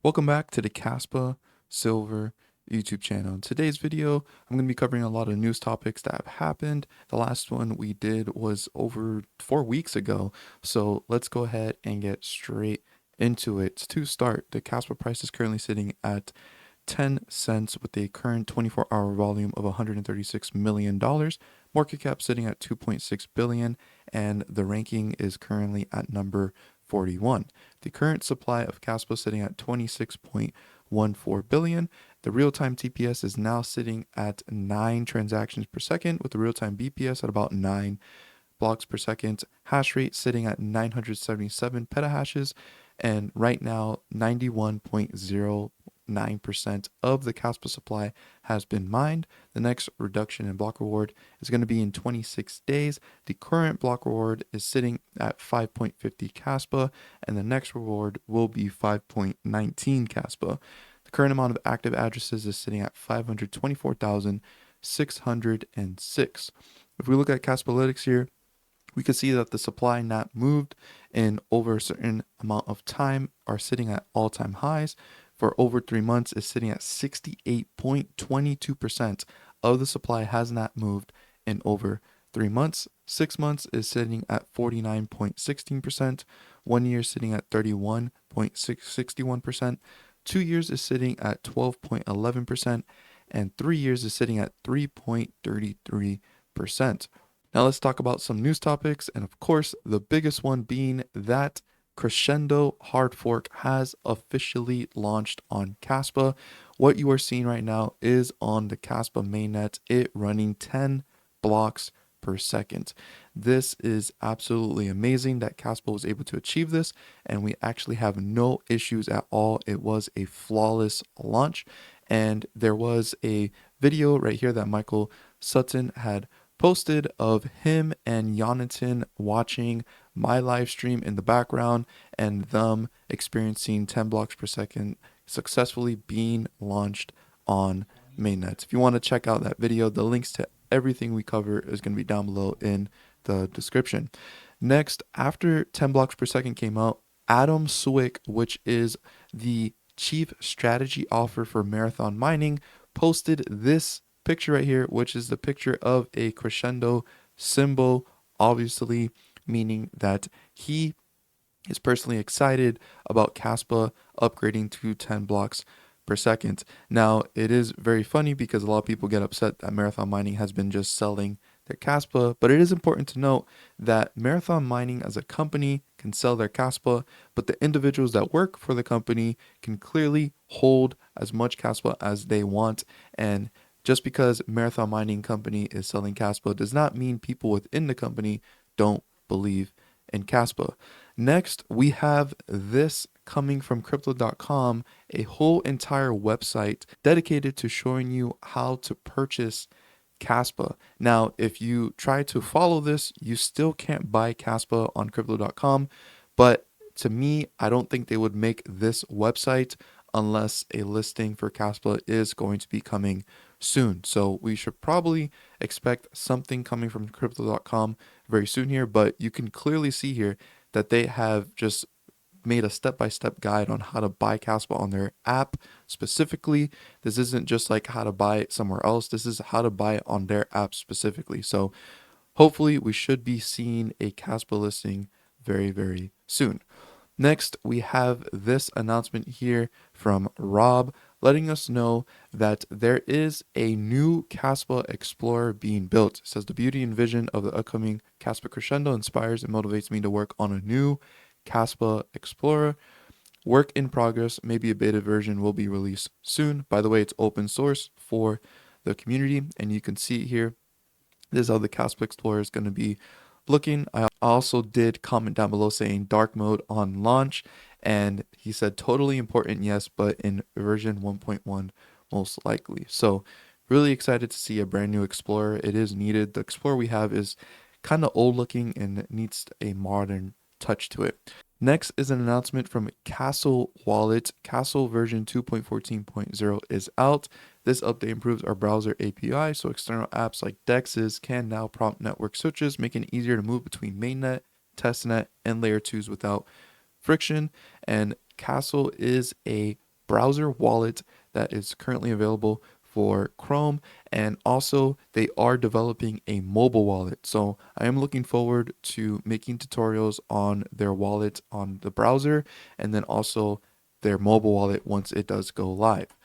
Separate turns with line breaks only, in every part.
Welcome back to the Kaspa Silver YouTube channel. In today's video, I'm going to be covering a lot of news topics that have happened. The last one we did was over 4 weeks ago. So let's go ahead and get straight into it. To start, the Kaspa price is currently sitting at 10 cents with a current 24-hour volume of $136 million. Market cap sitting at 2.6 billion, and the ranking is currently at number 41. The current supply of Kaspa sitting at 26.14 billion. The real-time TPS is now sitting at 9 transactions per second, with the real-time BPS at about 9 blocks per second. Hash rate sitting at 977 petahashes, and right now 91.09% of the Kaspa supply has been mined. The next reduction in block reward is going to be in 26 days. The current block reward is sitting at 5.50 Kaspa, and the next reward will be 5.19 Kaspa. The current amount of active addresses is sitting at 524,606. If we look at Kaspalytics here, we can see that the supply not moved in over a certain amount of time are sitting at all-time highs. For over 3 months is sitting at 68.22% of the supply has not moved in over 3 months. 6 months is sitting at 49.16%. 1 year sitting at 31.61%. 2 years is sitting at 12.11%, and 3 years is sitting at 3.33%. Now let's talk about some news topics, and of course, the biggest one being that Crescendo hard fork has officially launched on Kaspa. What you are seeing right now is on the Kaspa mainnet, it running 10 blocks per second. This is absolutely amazing that Kaspa was able to achieve this, and we actually have no issues at all. It was a flawless launch, and there was a video right here that Michael Sutton had posted of him and Jonathan watching my live stream in the background and them experiencing 10 blocks per second successfully being launched on mainnet. If you want to check out that video, the links to everything we cover is going to be down below in the description. Next, after 10 blocks per second came out, Adam Swick, which is the chief strategy officer for Marathon Mining, posted this picture right here, which is the picture of a crescendo symbol, obviously meaning that he is personally excited about Kaspa upgrading to 10 blocks per second. Now, it is very funny because a lot of people get upset that Marathon Mining has been just selling their Kaspa, but it is important to note that Marathon Mining as a company can sell their Kaspa, but the individuals that work for the company can clearly hold as much Kaspa as they want. And just because Marathon Mining Company is selling Kaspa does not mean people within the company don't believe in Kaspa. Next, we have this coming from crypto.com, a whole entire website dedicated to showing you how to purchase Kaspa. Now, if you try to follow this, you still can't buy Kaspa on crypto.com, but to me, I don't think they would make this website unless a listing for Kaspa is going to be coming soon. So we should probably expect something coming from crypto.com very soon here, but you can clearly see here that they have just made a step-by-step guide on how to buy Kaspa on their app specifically. This isn't just like how to buy it somewhere else. This is how to buy it on their app specifically. So hopefully we should be seeing a Kaspa listing very, very soon. Next, we have this announcement here from Rob letting us know that there is a new Kaspa Explorer being built. It says the beauty and vision of the upcoming Kaspa Crescendo inspires and motivates me to work on a new Kaspa Explorer. Work in progress, maybe a beta version will be released soon. By the way, it's open source for the community, and you can see here, this is how the Kaspa Explorer is going to be looking. I also did comment down below saying dark mode on launch, and he said totally important, yes, but in version 1.1 most likely. So really excited to see a brand new Explorer. It is needed. The Explorer we have is kind of old looking and needs a modern touch to it. Next is an announcement from Castle Wallet. Castle version 2.14.0 is out. This update improves our browser API, so external apps like DEXs can now prompt network switches, making it easier to move between mainnet, testnet, and layer 2s without friction. And Castle is a browser wallet that is currently available for Chrome, and also they are developing a mobile wallet. So I am looking forward to making tutorials on their wallet on the browser and then also their mobile wallet once it does go live.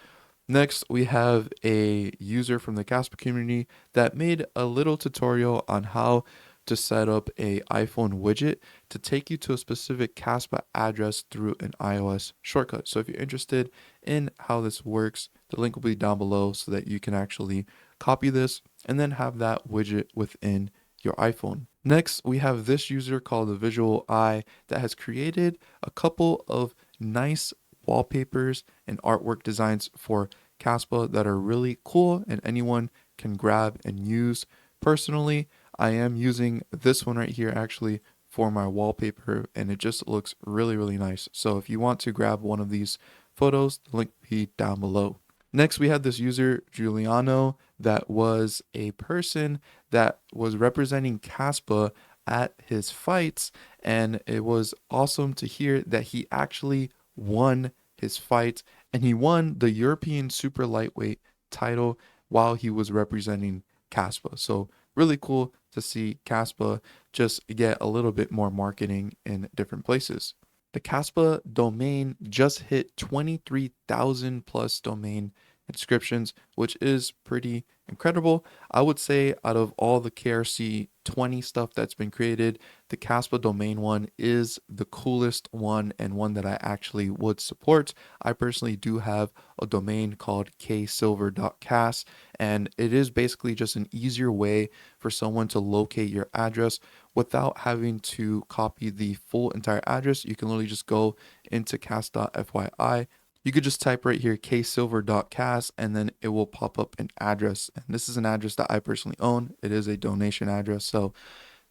Next, we have a user from the Kaspa community that made a little tutorial on how to set up a iPhone widget to take you to a specific Kaspa address through an iOS shortcut. So if you're interested in how this works, the link will be down below so that you can actually copy this and then have that widget within your iPhone. Next, we have this user called the Visual Eye that has created a couple of nice wallpapers and artwork designs for Kaspa that are really cool and anyone can grab and use. Personally, I am using this one right here actually for my wallpaper and it just looks really, really nice. So if you want to grab one of these photos, the link will be down below. Next, we had this user, Giuliano, that was a person that was representing Kaspa at his fights, and it was awesome to hear that he actually won his fight, and he won the European super lightweight title while he was representing Kaspa. So really cool to see Kaspa just get a little bit more marketing in different places. The Kaspa domain just hit 23,000 plus domain inscriptions, which is pretty incredible. I would say out of all the KRC 20 stuff that's been created, the Kaspa domain one is the coolest one and one that I actually would support. I personally do have a domain called ksilver.cas, and it is basically just an easier way for someone to locate your address without having to copy the full entire address. You can literally just go into cas.fyi. You could just type right here ksilver.cas and then it will pop up an address. And this is an address that I personally own. It is a donation address. So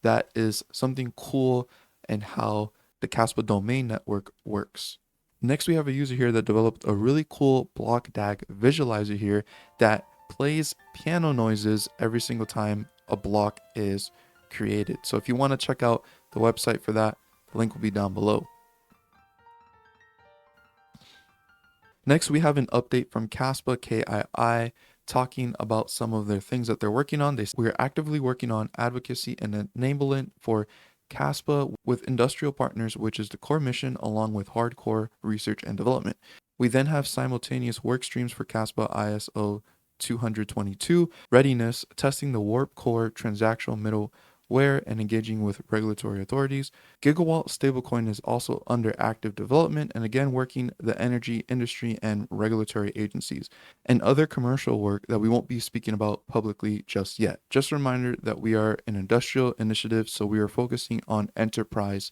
that is something cool and how the Kaspa domain network works. Next, we have a user here that developed a really cool block DAG visualizer here that plays piano noises every single time a block is created. So if you want to check out the website for that, the link will be down below. Next, we have an update from Kaspa KI talking about some of their things that they're working on. We are actively working on advocacy and enablement for Kaspa with industrial partners, which is the core mission, along with hardcore research and development. We then have simultaneous work streams for Kaspa ISO 222 readiness, testing the Warp Core transactional middleware and engaging with regulatory authorities. Gigawatt stablecoin is also under active development and again working the energy industry and regulatory agencies and other commercial work that we won't be speaking about publicly just yet. Just a reminder that we are an industrial initiative, so we are focusing on enterprise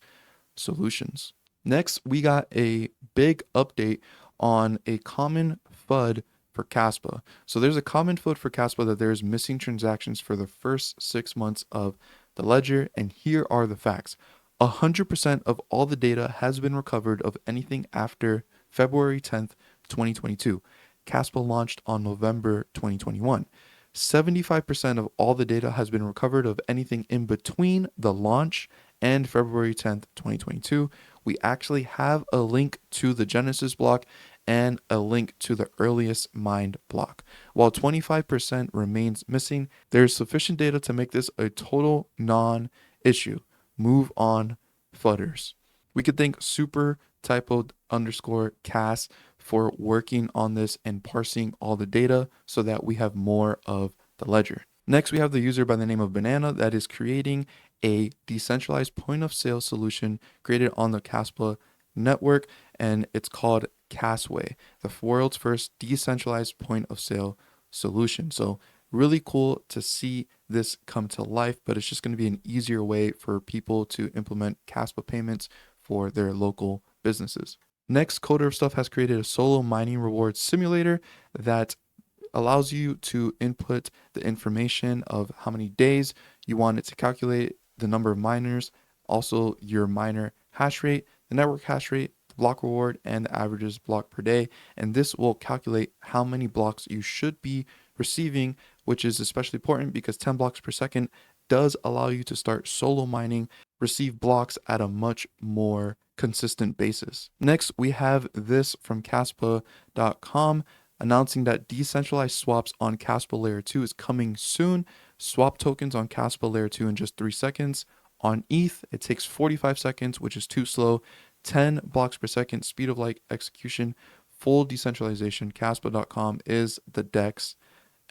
solutions. Next, we got a big update on a common FUD for Kaspa. So there's a common FUD for Kaspa that there's missing transactions for the first 6 months of the ledger, and here are the facts. 100% of all the data has been recovered of anything after February 10th, 2022. Kaspa launched on November 2021. 75% of all the data has been recovered of anything in between the launch and February 10th, 2022. We actually have a link to the Genesis block and a link to the earliest mined block. While 25% remains missing, there's sufficient data to make this a total non-issue. Move on, fudders. We could thank super typo underscore cast for working on this and parsing all the data so that we have more of the ledger. Next, we have the user by the name of Banana that is creating a decentralized point of sale solution created on the Kaspa network, and it's called Casway, the world's first decentralized point of sale solution. So really cool to see this come to life, but it's just going to be an easier way for people to implement Kaspa payments for their local businesses. Next, Coder of Stuff has created a solo mining reward simulator that allows you to input the information of how many days you want it to calculate, the number of miners, also your miner hash rate, the network hash rate, the block reward, and the averages block per day. And this will calculate how many blocks you should be receiving, which is especially important because 10 blocks per second does allow you to start solo mining, receive blocks at a much more consistent basis. Next, we have this from Kaspa.com announcing that decentralized swaps on Kaspa Layer 2 is coming soon. Swap tokens on Kaspa Layer 2 in just 3 seconds. On ETH, it takes 45 seconds, which is too slow. 10 blocks per second, speed of light execution, full decentralization. Kaspa.com is the DEX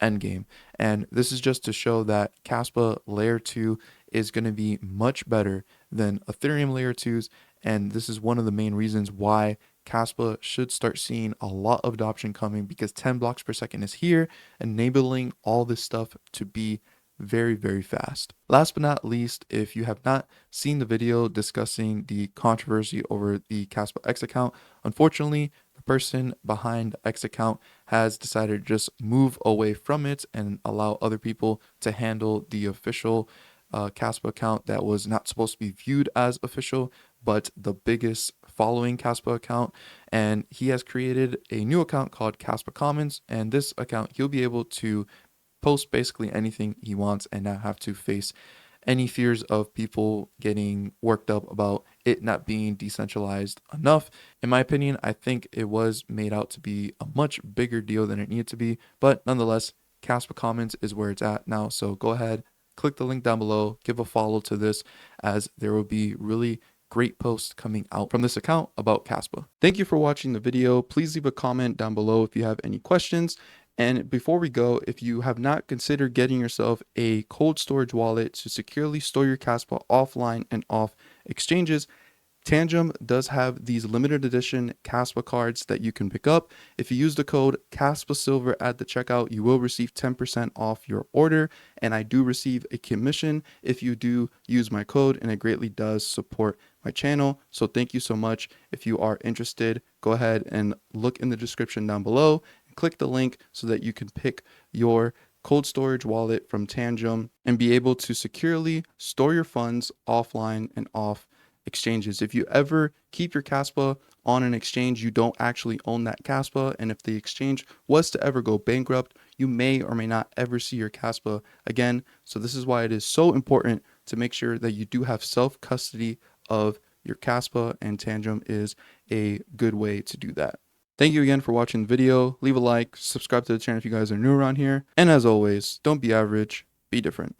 endgame. And this is just to show that Kaspa Layer 2 is going to be much better than Ethereum Layer 2s. And this is one of the main reasons why Kaspa should start seeing a lot of adoption coming, because 10 blocks per second is here, enabling all this stuff to be very, very fast. Last but not least, if you have not seen the video discussing the controversy over the Kaspa X account, unfortunately, the person behind the X account has decided to just move away from it and allow other people to handle the official Kaspa account that was not supposed to be viewed as official, but the biggest following Kaspa account. And he has created a new account called Kaspa Commons, and this account he'll be able to post basically anything he wants and not have to face any fears of people getting worked up about it not being decentralized enough. In my opinion, I think it was made out to be a much bigger deal than it needed to be, but nonetheless, Kaspa Commons is where it's at now. So go ahead, click the link down below, give a follow to this, as there will be really great posts coming out from this account about Kaspa. Thank you for watching the video. Please leave a comment down below if you have any questions. And before we go, if you have not considered getting yourself a cold storage wallet to securely store your Kaspa offline and off exchanges, Tangem does have these limited edition Kaspa cards that you can pick up. If you use the code KASPASILVER at the checkout, you will receive 10% off your order. And I do receive a commission if you do use my code, and it greatly does support my channel. So thank you so much. If you are interested, go ahead and look in the description down below. Click the link so that you can pick your cold storage wallet from Tangem and be able to securely store your funds offline and off exchanges. If you ever keep your Kaspa on an exchange, you don't actually own that Kaspa, and if the exchange was to ever go bankrupt, you may or may not ever see your Kaspa again. So this is why it is so important to make sure that you do have self-custody of your Kaspa, and Tangem is a good way to do that. Thank you again for watching the video. Leave a like, subscribe to the channel if you guys are new around here. And as always, don't be average, be different.